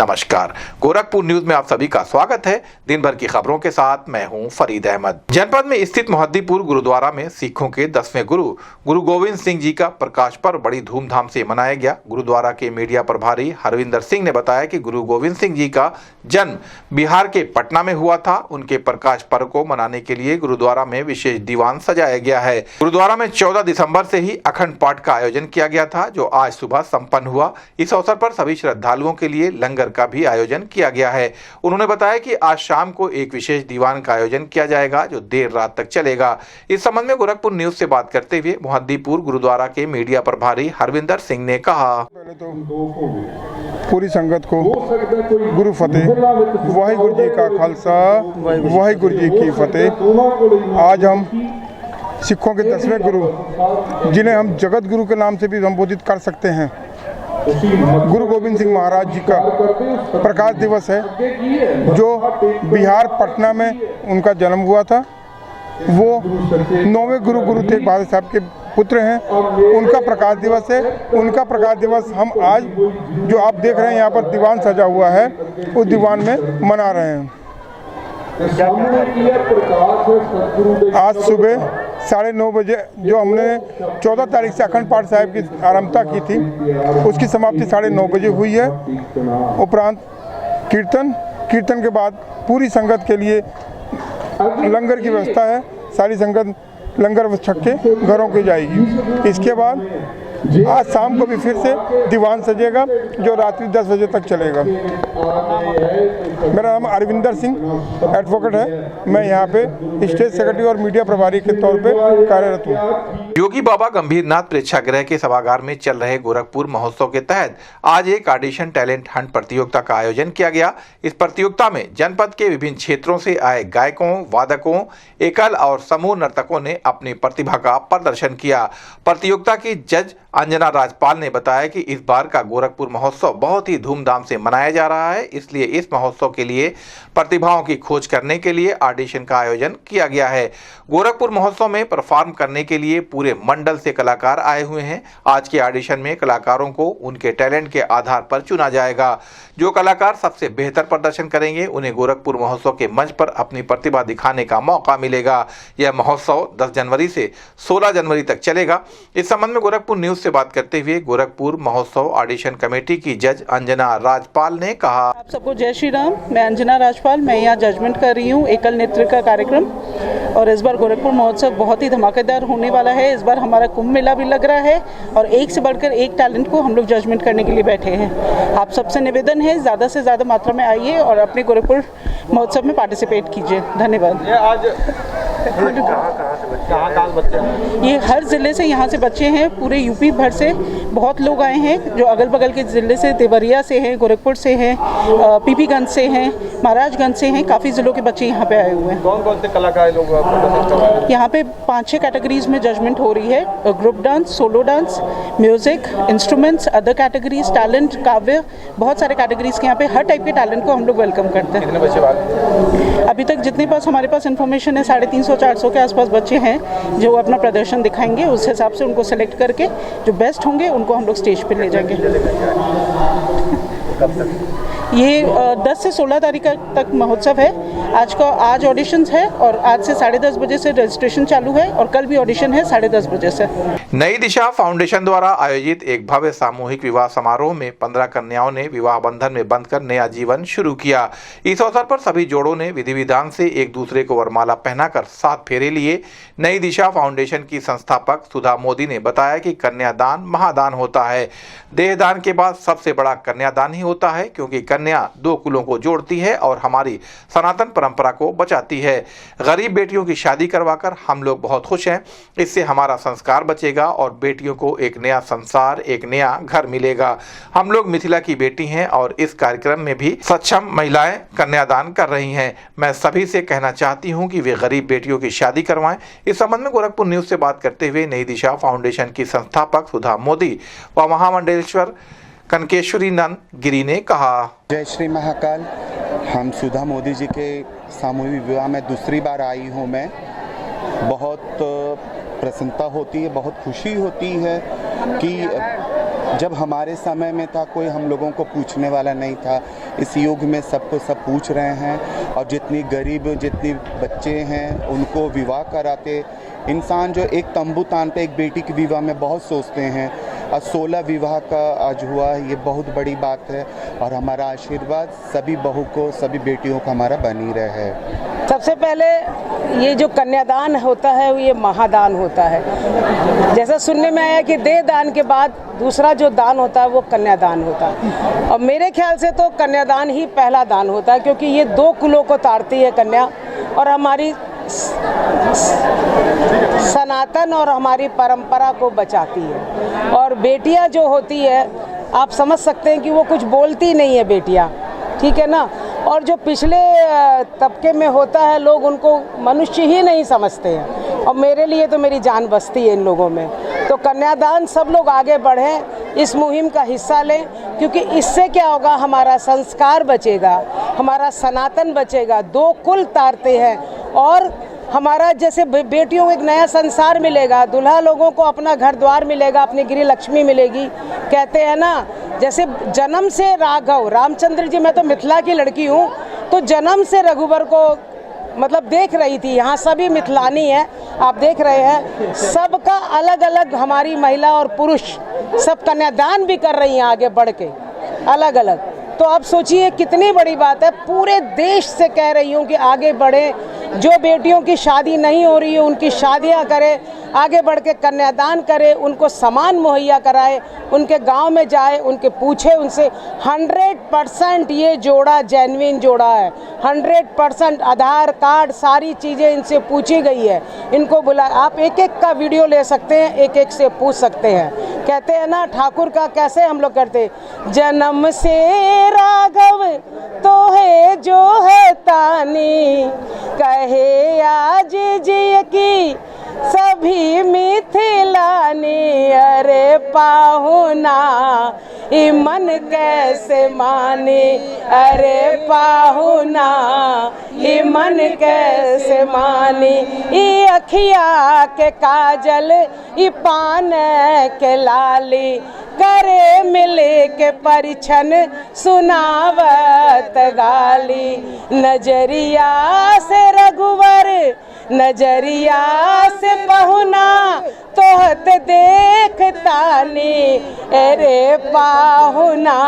नमस्कार, गोरखपुर न्यूज में आप सभी का स्वागत है। दिन भर की खबरों के साथ मैं हूं फरीद अहमद। जनपद में स्थित मोहद्दीपुर गुरुद्वारा में सिखों के 10वें गुरु गोविंद सिंह जी का प्रकाश पर्व बड़ी धूमधाम से मनाया गया। गुरुद्वारा के मीडिया प्रभारी हरविंदर सिंह ने बताया कि गुरु गोविंद सिंह जी का जन्म बिहार के पटना में हुआ था। उनके प्रकाश पर्व को मनाने के लिए गुरुद्वारा में विशेष दीवान सजाया गया है। गुरुद्वारा में 14 दिसंबर से ही अखंड पाठ का आयोजन किया गया था, जो आज सुबह संपन्न हुआ। इस अवसर पर सभी श्रद्धालुओं के लिए लंगर का भी आयोजन किया गया है। उन्होंने बताया कि आज शाम को एक विशेष दीवान का आयोजन किया जाएगा, जो देर रात तक चलेगा। इस संबंध में गोरखपुर न्यूज से बात करते हुए मोहद्दीपुर गुरुद्वारा के मीडिया प्रभारी हरविंदर सिंह ने कहा, पहले तो पूरी संगत को गुरु फतेह, वाहिगुरु जी का खालसा, वाहिगुरु जी की फतेह। आज हम सिखों के 10वें गुरु, जिन्हें हम जगत गुरु के नाम से भी संबोधित कर सकते हैं, गुरु गोविंद सिंह महाराज जी का प्रकाश दिवस है, जो बिहार पटना में उनका जन्म हुआ था। वो 9वें गुरु तेग बहादुर साहब के पुत्र हैं। उनका प्रकाश दिवस है। उनका प्रकाश दिवस हम आज, जो आप देख रहे हैं यहाँ पर दीवान सजा हुआ है, उस दीवान में मना रहे हैं। आज सुबह 9:30 बजे जो हमने 14 तारीख से अखंड पाठ साहिब की आरंभता की थी, उसकी समाप्ति 9:30 बजे हुई है। उपरांत कीर्तन के बाद पूरी संगत के लिए लंगर की व्यवस्था है। सारी संगत लंगर छक के घरों को जाएगी। इसके बाद आज शाम को भी फिर से दीवान सजेगा, जो रात्रि 10 बजे तक चलेगा। मेरा नाम अरविंदर सिंह एडवोकेट है। मैं यहाँ पे स्टेट सेक्रेटरी और मीडिया प्रभारी के तौर पे कार्यरत हूँ। योगी बाबा गंभीरनाथ प्रेक्षागृह के सभागार में चल रहे गोरखपुर महोत्सव के तहत आज एक ऑडिशन टैलेंट हंट प्रतियोगिता का आयोजन किया गया। इस प्रतियोगिता में जनपद के विभिन्न क्षेत्रों से आए गायकों, वादकों, एकल और समूह नर्तकों ने अपनी प्रतिभा का प्रदर्शन किया। प्रतियोगिता की जज अंजना राजपाल ने बताया कि इस बार का गोरखपुर महोत्सव बहुत ही धूमधाम से मनाया जा रहा है, इसलिए इस महोत्सव के लिए प्रतिभाओं की खोज करने के लिए ऑडिशन का आयोजन किया गया है। गोरखपुर महोत्सव में परफॉर्म करने के लिए पूरे मंडल से कलाकार आए हुए हैं। आज के ऑडिशन में कलाकारों को उनके टैलेंट के आधार पर चुना जाएगा। जो कलाकार सबसे बेहतर प्रदर्शन करेंगे, उन्हें गोरखपुर महोत्सव के मंच पर अपनी प्रतिभा दिखाने का मौका मिलेगा। यह महोत्सव 10 जनवरी से 16 जनवरी तक चलेगा। इस संबंध में गोरखपुर न्यूज से बात करते हुए गोरखपुर महोत्सव ऑडिशन कमेटी की जज अंजना राजपाल ने कहा, आप सबको जय श्री राम। मैं अंजना राजपाल, मैं यहाँ जजमेंट कर रही हूँ एकल नृत्य का कार्यक्रम। और इस बार गोरखपुर महोत्सव बहुत ही धमाकेदार होने वाला है। इस बार हमारा कुंभ मेला भी लग रहा है और एक से बढ़कर एक टैलेंट को हम लोग जजमेंट करने के लिए बैठे हैं। आप सबसे निवेदन है, ज़्यादा से ज़्यादा मात्रा में आइए और अपने गोरखपुर महोत्सव में पार्टिसिपेट कीजिए। धन्यवाद। ये हर ज़िले से यहाँ से बच्चे हैं, पूरे यूपी भर से बहुत लोग आए हैं, जो अगल बगल के ज़िले से, देवरिया से हैं, गोरखपुर से हैं, पीपीगंज से हैं, महाराजगंज से हैं। काफ़ी ज़िलों के बच्चे यहाँ पे आए हुए हैं। कौन कौन से कलाकार लोग यहाँ पे 5-6 कैटेगरीज में जजमेंट हो रही है। Group dance, solo dance, music, instruments, other categories, talent, काव्य, बहुत सारे कैटेगरीज के यहाँ पे हर टाइप के टैलेंट को हम लोग वेलकम करते हैं। कितने बच्चे बात? अभी तक जितने पास हमारे पास इन्फॉर्मेशन है, 350-400 के आसपास बच्चे हैं जो अपना प्रदर्शन दिखाएंगे। उस हिसाब से उनको सेलेक्ट करके जो बेस्ट होंगे उनको हम लोग स्टेज पे ले जाएंगे। ये 10 से 16 तारीख तक महोत्सव है। आज ऑडिशंस है और आज से 10:30 बजे से रजिस्ट्रेशन चालू है और कल भी ऑडिशन है 10:30 बजे से। नई दिशा फाउंडेशन द्वारा आयोजित एक भव्य सामूहिक विवाह समारोह में 15 कन्याओं ने विवाह बंधन में बंधकर नया जीवन शुरू किया। इस अवसर पर सभी जोड़ों ने विधि विधान से एक दूसरे को वरमाला पहनाकर 7 फेरे लिए। नई दिशा फाउंडेशन की संस्थापक सुधा मोदी ने बताया कि कन्यादान महादान होता है। देहदान के बाद सबसे बड़ा कन्यादान ही होता है, क्योंकि कन्या 2 कुलों को जोड़ती है और हमारी सनातन परंपरा को बचाती है। गरीब बेटियों की शादी करवाकर हम लोग बहुत खुश हैं। इससे हमारा संस्कार बचेगा और बेटियों को एक नया संसार, एक नया घर मिलेगा। हम लोग मिथिला की बेटी हैं और इस कार्यक्रम में भी सक्षम महिलाएं कन्यादान कर रही हैं। मैं सभी से कहना चाहती हूं कि वे गरीब बेटियों की शादी करवाएं। इस संबंध में गोरखपुर न्यूज से बात करते हुए नई दिशा फाउंडेशन की संस्थापक सुधा मोदी व महामंडलेश्वर कनकेश्वरी नंद गिरी ने कहा, जय श्री महाकाल। हम सुधा मोदी जी के सामूहिक विवाह में दूसरी बार आई हूँ। मैं बहुत प्रसन्नता होती है, बहुत खुशी होती है कि जब हमारे समय में था कोई हम लोगों को पूछने वाला नहीं था। इस युग में सबको सब पूछ रहे हैं और जितनी गरीब जितनी बच्चे हैं उनको विवाह कराते। इंसान जो एक तंबू तान पे एक बेटी के विवाह में बहुत सोचते हैं और 16 विवाह का आज हुआ, ये बहुत बड़ी बात है। और हमारा आशीर्वाद सभी बहू को सभी बेटियों को हमारा बनी रहे। सबसे पहले ये जो कन्यादान होता है ये महादान होता है। जैसा सुनने में आया कि देह दान के बाद दूसरा जो दान होता है वो कन्यादान होता है, और मेरे ख्याल से तो कन्यादान ही पहला दान होता है, क्योंकि ये 2 कुलों को तारती है कन्या, और हमारी सनातन और हमारी परंपरा को बचाती है। और बेटियां जो होती है आप समझ सकते हैं कि वो कुछ बोलती नहीं है बेटियां, ठीक है ना। और जो पिछले तबके में होता है लोग उनको मनुष्य ही नहीं समझते हैं, और मेरे लिए तो मेरी जान बसती है इन लोगों में। तो कन्यादान सब लोग आगे बढ़ें, इस मुहिम का हिस्सा लें, क्योंकि इससे क्या होगा, हमारा संस्कार बचेगा, हमारा सनातन बचेगा। 2 कुल तारते हैं और हमारा जैसे बेटियों को एक नया संसार मिलेगा, दूल्हा लोगों को अपना घर द्वार मिलेगा, अपनी गृह लक्ष्मी मिलेगी। कहते हैं ना, जैसे जन्म से राघव रामचंद्र जी, मैं तो मिथिला की लड़की हूँ, तो जन्म से रघुबर को मतलब देख रही थी। यहाँ सभी मिथिलानी है, आप देख रहे हैं, सबका अलग अलग, हमारी महिला और पुरुष सब कन्यादान भी कर रही हैं आगे बढ़ के अलग अलग। तो आप सोचिए कितनी बड़ी बात है। पूरे देश से कह रही हूँ कि आगे बढ़े, जो बेटियों की शादी नहीं हो रही है उनकी शादियाँ करें, आगे बढ़ के कन्यादान करें, उनको सामान मुहैया कराए, उनके गांव में जाए, उनके पूछे उनसे। 100% ये जोड़ा जेन्युइन जोड़ा है, 100% आधार कार्ड सारी चीज़ें इनसे पूछी गई है। इनको बुला, आप एक एक का वीडियो ले सकते हैं, एक एक से पूछ सकते हैं। कहते हैं ना ठाकुर का कैसे हम लोग करते, जन्म से राघव तो है जो है तानी, कहे आज जी की सभी मिथिलानी। अरे पाहुना ई मन कैसे माने, अरे पाहुना ई मन कैसे माने। ई अखिया के काजल ई पान के लाली, करे मिले के परिछन सुनावत गाली। नजरिया से रघुवर नजरिया से पहुना तोहत देखतानी, अरे पाहुना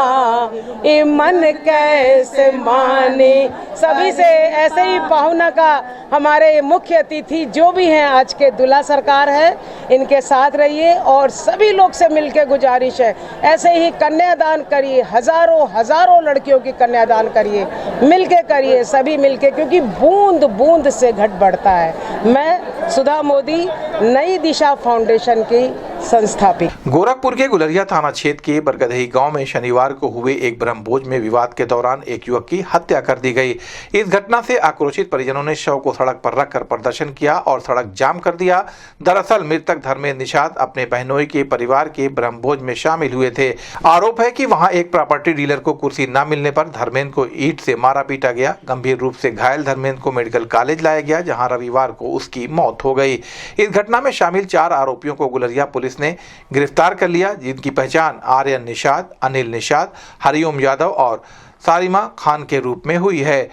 ये मन कैसे माने। सभी से ऐसे ही पाहुना का हमारे मुख्य अतिथि जो भी हैं आज के दूल्हा सरकार है, इनके साथ रहिए और सभी लोग से मिलके गुजारिश है ऐसे ही कन्यादान करिए, हजारों लड़कियों की कन्यादान करिए, मिलके करिए सभी मिलके, क्योंकि बूंद बूंद से घट बढ़ता है। मैं सुधा मोदी, नई दिशा फाउंडेशन की संस्थापित। गोरखपुर के गुलरिया थाना क्षेत्र के बरगदही गांव में शनिवार को हुए एक ब्रह्मभोज में विवाद के दौरान एक युवक की हत्या कर दी गई। इस घटना से आक्रोशित परिजनों ने शव को सड़क पर रखकर प्रदर्शन किया और सड़क जाम कर दिया। दरअसल मृतक धर्मेंद्र निषाद अपने बहनोई के परिवार के ब्रह्मभोज में शामिल हुए थे। आरोप है कि वहां एक प्रॉपर्टी डीलर को कुर्सी न मिलने पर धर्मेंद्र को ईंट से मारा पीटा गया। गंभीर रूप से घायल धर्मेंद्र को मेडिकल कॉलेज लाया गया, जहां रविवार को उसकी मौत हो गई। इस घटना में शामिल 4 आरोपियों को गुलरिया पुलिस ने गिरफ्तार कर लिया, जिनकी पहचान आर्यन निषाद, अनिल निषाद, हरिओम यादव और सारिमा खान के रूप में हुई है।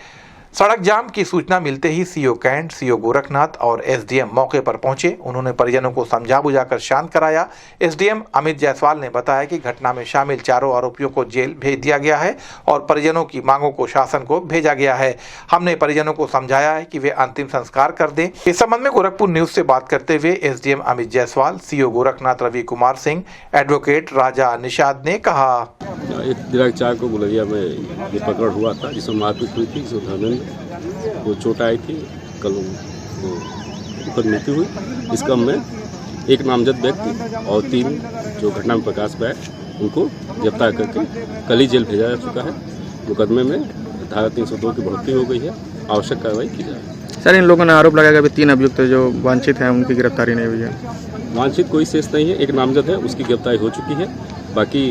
सड़क जाम की सूचना मिलते ही सीओ कैंट, सीओ गोरखनाथ और एसडीएम मौके पर पहुंचे। उन्होंने परिजनों को समझा बुझाकर शांत कराया। एसडीएम अमित जायसवाल ने बताया कि घटना में शामिल 4 आरोपियों को जेल भेज दिया गया है और परिजनों की मांगों को शासन को भेजा गया है। हमने परिजनों को समझाया है कि वे अंतिम संस्कार कर दें। इस संबंध में गोरखपुर न्यूज से बात करते हुए SDM Amit Jaiswal, CO Gorakhnath Ravi Kumar Singh, advocate Raja Nishad ने कहा, एक दिनांक 4 को गुलरिया में ये पकड़ हुआ था, जिसमें मारपीट हुई थी, जिसमें धर्मेंद्र को चोट आई थी, कल वो दुखद मृत्यु हुई। इस क्रम में एक नामजद व्यक्ति और 3 जो घटना में प्रकाश पाए उनको गिरफ्तार करके कल ही जेल भेजा जा चुका है। मुकदमे में धारा 302 की बढ़ोतरी हो गई है, आवश्यक कार्रवाई की जाए। सर, इन लोगों ने आरोप लगाया कि 3 अभियुक्त जो वांछित हैं उनकी गिरफ्तारी नहीं हुई है। वांछित कोई शेष नहीं है, एक नामजद है, उसकी गिरफ्तारी हो चुकी है। बाकी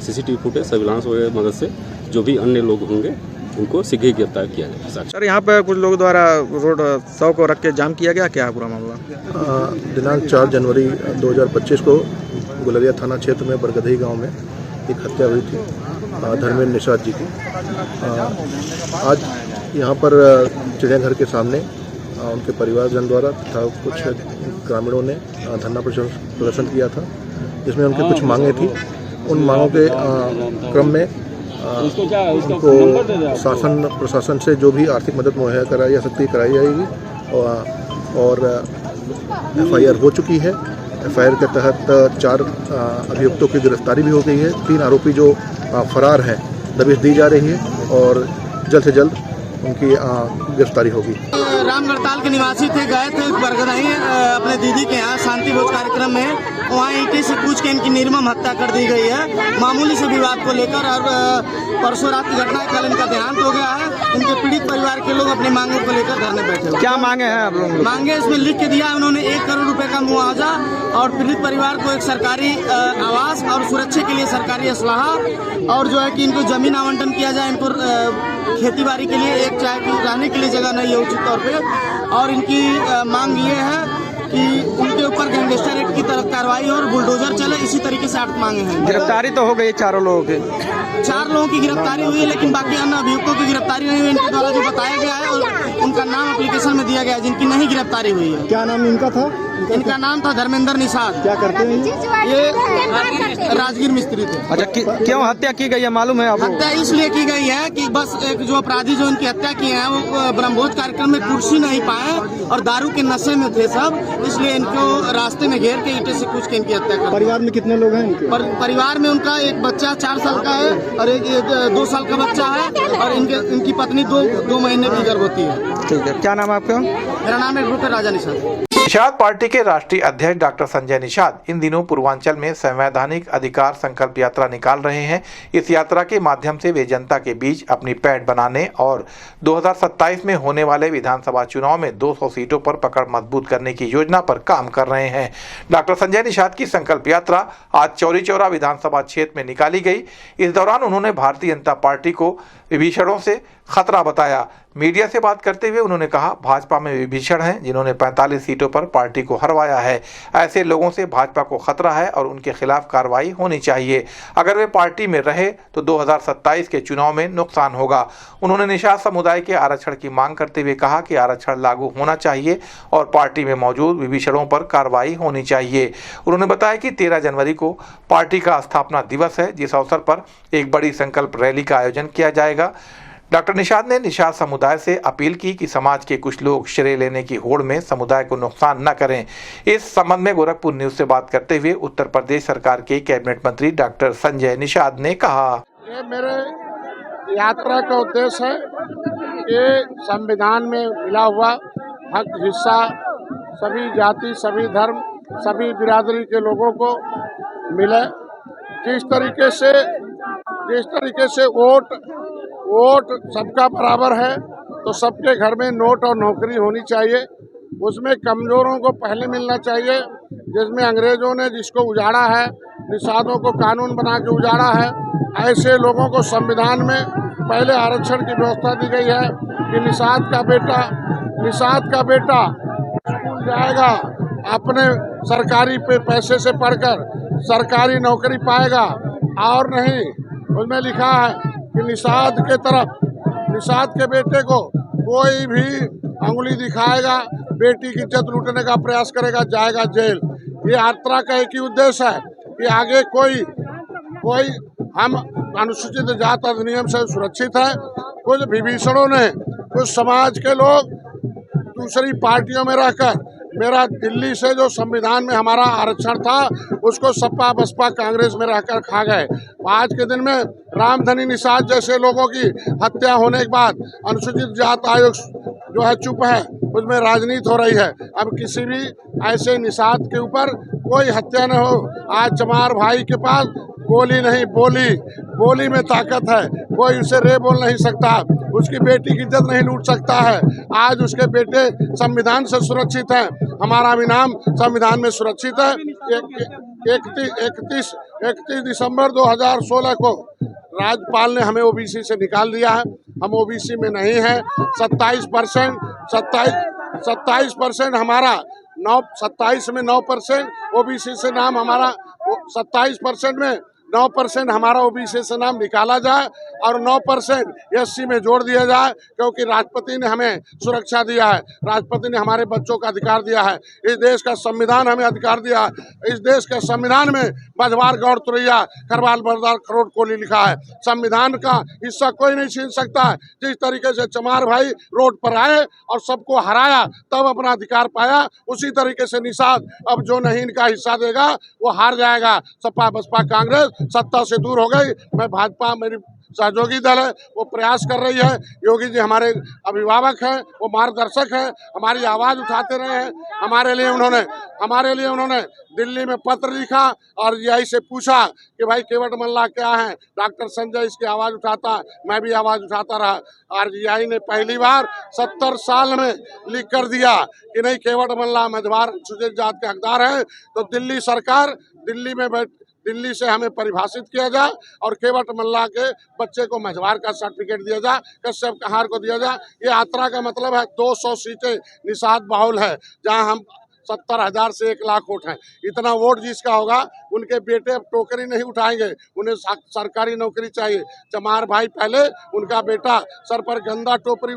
सीसीटीवी फुटेज, सर्विलांस वगैरह मदद से जो भी अन्य लोग होंगे उनको शीघ्र ही गिरफ्तार किया जाए। सर यहाँ पे कुछ लोगों द्वारा रोड 100 को रख के जाम किया गया, क्या है पूरा मामला? दिनांक 4 जनवरी 2025 को गुलरिया थाना क्षेत्र में बरगदही गांव में एक हत्या हुई थी धर्मेंद्र निषाद जी की। आज यहाँ पर चिड़ियाघर के सामने उनके परिवारजन द्वारा तथा कुछ ग्रामीणों ने धरना प्रदर्शन किया था, जिसमें उनकी कुछ मांगें थी। उन मांगों के क्रम में उनको शासन प्रशासन से जो भी आर्थिक मदद मुहैया कराई जा सकती है कराई जाएगी और FIR हो चुकी है। FIR के तहत 4 अभियुक्तों की गिरफ्तारी भी हो गई है। 3 आरोपी जो फरार हैं दबिश दी जा रही है और जल्द से जल्द उनकी गिरफ्तारी होगी। रामगढ़ताल के निवासी थे, गए थे बरगदही अपने दीदी के यहाँ शांति भोज कार्यक्रम में, वहाँ ईंटे से पूछ के इनकी निर्मम हत्या कर दी गई है मामूली से विवाद को लेकर। और परसों रात की घटना कल इनका देहांत हो गया है। इनके पीड़ित परिवार के लोग अपनी मांगों को लेकर धरने बैठे हुए। क्या मांगे हैं आप लोग? मांगे इसमें लिख के दिया उन्होंने 1 करोड़ रुपए का मुआवजा और पीड़ित परिवार को एक सरकारी आवास और सुरक्षा के लिए सरकारी असलाहा, और जो है कि इनको जमीन आवंटन किया जाए, इनको खेती बाड़ी के लिए एक चाहे की रहने के लिए जगह नहीं है उचित तौर पे। और इनकी मांग ये है कि उनके ऊपर गैंगस्टर एक्ट की तरफ कार्रवाई और बुलडोजर चले। इसी तरीके से 8 मांगे हैं। गिरफ्तारी तो हो गई 4 लोगों की? 4 लोगों की गिरफ्तारी हुई है, लेकिन बाकी अन्य अभियुक्तों की गिरफ्तारी नहीं हुई। इनके द्वारा जो बताया गया है और उनका नाम एप्लीकेशन में दिया गया है, जिनकी नहीं गिरफ्तारी हुई है। क्या नाम इनका था? इनका नाम था धर्मेंद्र निषाद। क्या करते हैं ये राजगीर मिस्त्री थे। अच्छा, क्यों हत्या की गई है मालूम है आपको? हत्या इसलिए की गई है कि बस एक जो अपराधी जो इनकी हत्या किए हैं वो ब्रह्मभोज कार्यक्रम में कुर्सी नहीं पाए और दारू के नशे में थे सब, इसलिए इनको रास्ते में घेर के ईंटे से कूच के इनकी हत्या कर। परिवार में कितने लोग हैं इनके? परिवार में उनका एक बच्चा 4 साल का है और एक 2 साल का बच्चा है और इनकी पत्नी 2 महीने की गर्भवती है। ठीक है, क्या नाम है आपका? मेरा नाम है डॉक्टर राजा निषाद। निषाद पार्टी के राष्ट्रीय अध्यक्ष डॉक्टर संजय निषाद इन दिनों पूर्वांचल में संवैधानिक अधिकार संकल्प यात्रा निकाल रहे हैं। इस यात्रा के माध्यम से वे जनता के बीच अपनी पैठ बनाने और 2027 में होने वाले विधानसभा चुनाव में 200 सीटों पर पकड़ मजबूत करने की योजना पर काम कर रहे हैं। डॉक्टर संजय निषाद की संकल्प यात्रा आज चौरी चौरा विधानसभा क्षेत्र में निकाली गई। इस दौरान उन्होंने भारतीय जनता पार्टी को विभीषणों से खतरा बताया। मीडिया से बात करते हुए उन्होंने कहा, भाजपा में विभीषण हैं जिन्होंने 45 सीटों पर पार्टी को हरवाया है। ऐसे लोगों से भाजपा को खतरा है और उनके खिलाफ कार्रवाई होनी चाहिए। अगर वे पार्टी में रहे तो 2027 के चुनाव में नुकसान होगा। उन्होंने निषाद समुदाय के आरक्षण की मांग करते हुए कहा कि आरक्षण लागू होना चाहिए और पार्टी में मौजूद विभीषणों पर कार्रवाई होनी चाहिए। उन्होंने बताया कि 13 जनवरी को पार्टी का स्थापना दिवस है, जिस अवसर पर एक बड़ी संकल्प रैली का आयोजन किया जाएगा। डॉक्टर निषाद ने निषाद समुदाय से अपील की कि समाज के कुछ लोग श्रेय लेने की होड़ में समुदाय को नुकसान न करें। इस संबंध में गोरखपुर न्यूज से बात करते हुए उत्तर प्रदेश सरकार के कैबिनेट मंत्री डॉक्टर संजय निषाद ने कहा, ये मेरे यात्रा का उद्देश्य है कि संविधान में मिला हुआ हक हिस्सा सभी जाति, सभी धर्म, सभी बिरादरी के लोगों को मिले। जिस तरीके से वोट सबका बराबर है, तो सबके घर में नोट और नौकरी होनी चाहिए। उसमें कमज़ोरों को पहले मिलना चाहिए। जिसमें अंग्रेज़ों ने जिसको उजाड़ा है, निषादों को कानून बना के उजाड़ा है, ऐसे लोगों को संविधान में पहले आरक्षण की व्यवस्था दी गई है कि निषाद का बेटा स्कूल जाएगा, अपने सरकारी पैसे से पढ़कर सरकारी नौकरी पाएगा। और नहीं, उसमें लिखा है कि निषाद के बेटे को कोई भी अंगुली दिखाएगा, बेटी की इज्जत लूटने का प्रयास करेगा, जाएगा जेल। ये यात्रा का एक ही उद्देश्य है कि आगे कोई हम अनुसूचित जाति अधिनियम से सुरक्षित है। कुछ विभीषणों ने, कुछ समाज के लोग दूसरी पार्टियों में रहकर मेरा दिल्ली से जो संविधान में हमारा आरक्षण था उसको सपा बसपा कांग्रेस में रहकर खा गए। आज के दिन में रामधनी निषाद जैसे लोगों की हत्या होने के बाद अनुसूचित जाति आयोग जो है चुप है, उसमें राजनीति हो रही है। अब किसी भी ऐसे निषाद के ऊपर कोई हत्या न हो। आज चमार भाई के पास गोली नहीं, बोली में ताकत है। कोई उसे रे बोल नहीं सकता, उसकी बेटी की इज्जत नहीं लूट सकता है। आज उसके बेटे संविधान से सुरक्षित हैं, हमारा भी नाम संविधान में सुरक्षित है। 31 दिसंबर 2016 को राज्यपाल ने हमें ओबीसी से निकाल दिया है, हम ओबीसी में नहीं हैं। 27% हमारा 27 में 9% ओबीसी से नाम हमारा 27% में 9% हमारा ओबीसी से नाम निकाला जाए और 9% एससी में जोड़ दिया जाए, क्योंकि राष्ट्रपति ने हमें सुरक्षा दिया है, राष्ट्रपति ने हमारे बच्चों का अधिकार दिया है, इस देश का संविधान हमें अधिकार दिया है। इस देश के संविधान में मझवार, गौड़, तुरैया, खरवाल, बरदार, खरोट, कोली लिखा है। संविधान का हिस्सा कोई नहीं छीन सकता है। जिस तरीके से चमार भाई रोड पर आए और सबको हराया तब अपना अधिकार पाया, उसी तरीके से निषाद अब जो नहीं इनका हिस्सा देगा वो हार जाएगा। सपा बसपा कांग्रेस सत्ता से दूर हो गई। मैं भाजपा, मेरी सहयोगी दल है, वो प्रयास कर रही है। योगी जी हमारे अभिभावक हैं, वो मार्गदर्शक हैं, हमारी आवाज़ उठाते रहे हैं। हमारे लिए उन्होंने दिल्ली में पत्र लिखा और यही से पूछा कि भाई केवट मल्ला क्या है। डॉक्टर संजय इसकी आवाज़ उठाता, मैं भी आवाज़ उठाता रहा। आरजीआई ने पहली बार 70 साल में लिख कर दिया कि नहीं, केवट मल्ला मझवार अनुसूचित जात के हकदार हैं। तो दिल्ली सरकार, दिल्ली से हमें परिभाषित किया जाए और केवट मल्ला के बच्चे को मझवार का सर्टिफिकेट दिया जाए, कश्यप कहार को दिया जाए। ये यात्रा का मतलब है 200 सीटें निषाद बाहुल है, जहां हम 70,000 से 1 लाख वोट हैं। इतना वोट जिसका होगा उनके बेटे अब टोकरी नहीं उठाएंगे, उन्हें सरकारी नौकरी चाहिए। चमार भाई पहले उनका बेटा सर पर गंदा टोकरी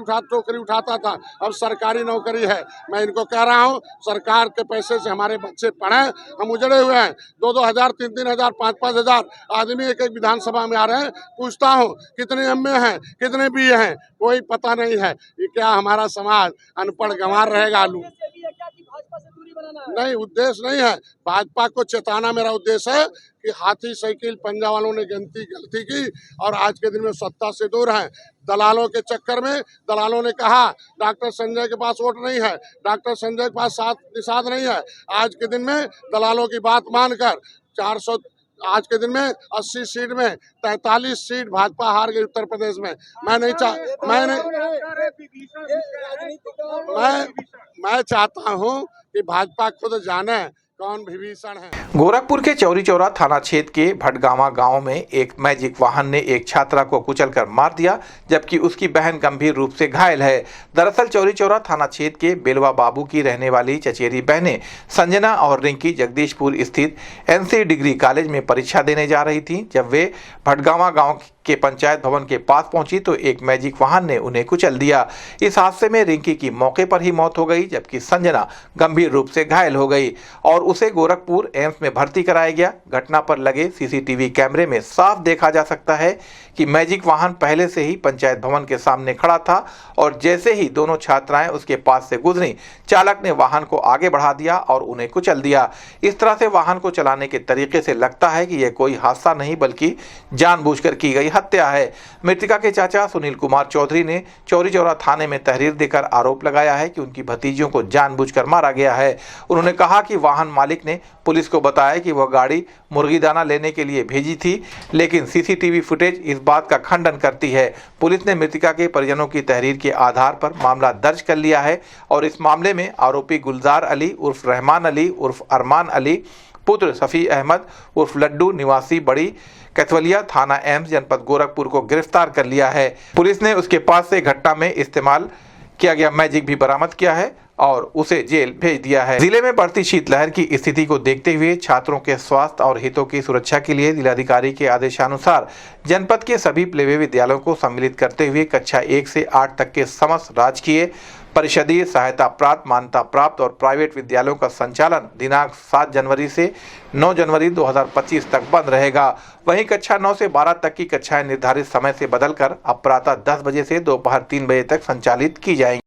उठाता था, अब सरकारी नौकरी है। मैं इनको कह रहा हूँ, सरकार के पैसे से हमारे बच्चे पढ़ें। हम उजड़े हुए हैं, 2-2 हज़ार, 3-3 हज़ार, 5-5 हज़ार आदमी एक विधानसभा में आ रहे हैं। पूछता हूँ कितने एमए हैं, कितने बीए हैं, कोई पता नहीं है। ये क्या हमारा समाज अनपढ़ गंवार रहेगा? आलू नहीं, उद्देश्य नहीं है भाजपा को चेताना। मेरा उद्देश्य है कि हाथी साइकिल पंजा वालों ने गलती की और आज के दिन में सत्ता से दूर हैं। दलालों के चक्कर में दलालों ने कहा डॉक्टर संजय के पास वोट नहीं है, डॉक्टर संजय के पास निषाद नहीं है। आज के दिन में दलालों की बात मानकर 400, आज के दिन में 80 सीट में 43 सीट भाजपा हार गई उत्तर प्रदेश में। मैं चाहता हूं कि भाजपा खुद जाने कौन विभीषण है। गोरखपुर के चौरी चौरा थाना क्षेत्र के भटगामा गांव में एक मैजिक वाहन ने एक छात्रा को कुचलकर मार दिया, जबकि उसकी बहन गंभीर रूप से घायल है। दरअसल चौरी चौरा थाना क्षेत्र के बेलवा बाबू की रहने वाली चचेरी बहनें संजना और रिंकी जगदीशपुर स्थित एनसी डिग्री कॉलेज में परीक्षा देने जा रही थीं। जब वे भटगामा गाँव के पंचायत भवन के पास पहुंची तो एक मैजिक वाहन ने उन्हें कुचल दिया। इस हादसे में रिंकी की मौके पर ही मौत हो गई, जबकि संजना गंभीर रूप से घायल हो गई और उसे गोरखपुर एम्स में भर्ती कराया गया। घटना पर लगे सीसीटीवी कैमरे में साफ देखा जा सकता है कि मैजिक वाहन पहले से ही पंचायत भवन के सामने खड़ा था और जैसे ही दोनों छात्राएं उसके पास से गुजरी, चालक ने वाहन को आगे बढ़ा दिया और उन्हें कुचल दिया। इस तरह से वाहन को चलाने के तरीके से लगता है कि यह कोई हादसा नहीं बल्कि जानबूझकर की गई हत्या है। मृतका के चाचा सुनील कुमार चौधरी ने चौरी चौरा थाने में तहरीर देकर आरोप लगाया है कि उनकी भतीजियों को जानबूझकर मारा गया है। उन्होंने कहा कि वाहन मालिक ने पुलिस को बताया कि वह गाड़ी मुर्गी दाना लेने के लिए भेजी थी, लेकिन सीसीटीवी फुटेज इस बात का खंडन करती है। पुलिस ने मृतका के परिजनों की तहरीर के आधार पर मामला दर्ज कर लिया है और इस मामले में आरोपी गुलजार अली उर्फ रहमान अली उर्फ अरमान अली पुत्र सफ़ी अहमद उर्फ लड्डू निवासी बड़ी कैथवलिया थाना एम्स जनपद गोरखपुर को गिरफ्तार कर लिया है। पुलिस ने उसके पास से घटना में इस्तेमाल किया गया मैजिक भी बरामद किया है और उसे जेल भेज दिया है। जिले में बढ़ती शीतलहर की स्थिति को देखते हुए छात्रों के स्वास्थ्य और हितों की सुरक्षा के लिए जिलाधिकारी के आदेशानुसार जनपद के सभी प्लेवे विद्यालयों को सम्मिलित करते हुए कक्षा 1 से 8 तक के समस्त राजकीय, परिषदीय, सहायता प्राप्त, मान्यता प्राप्त और प्राइवेट विद्यालयों का संचालन दिनांक 7 जनवरी से 9 जनवरी 2025 तक बंद रहेगा। वहीं कक्षा 9 से 12 तक की कक्षाएं निर्धारित समय से बदलकर अब प्रातः 10 बजे से दोपहर 3 बजे तक संचालित की जाएंगी।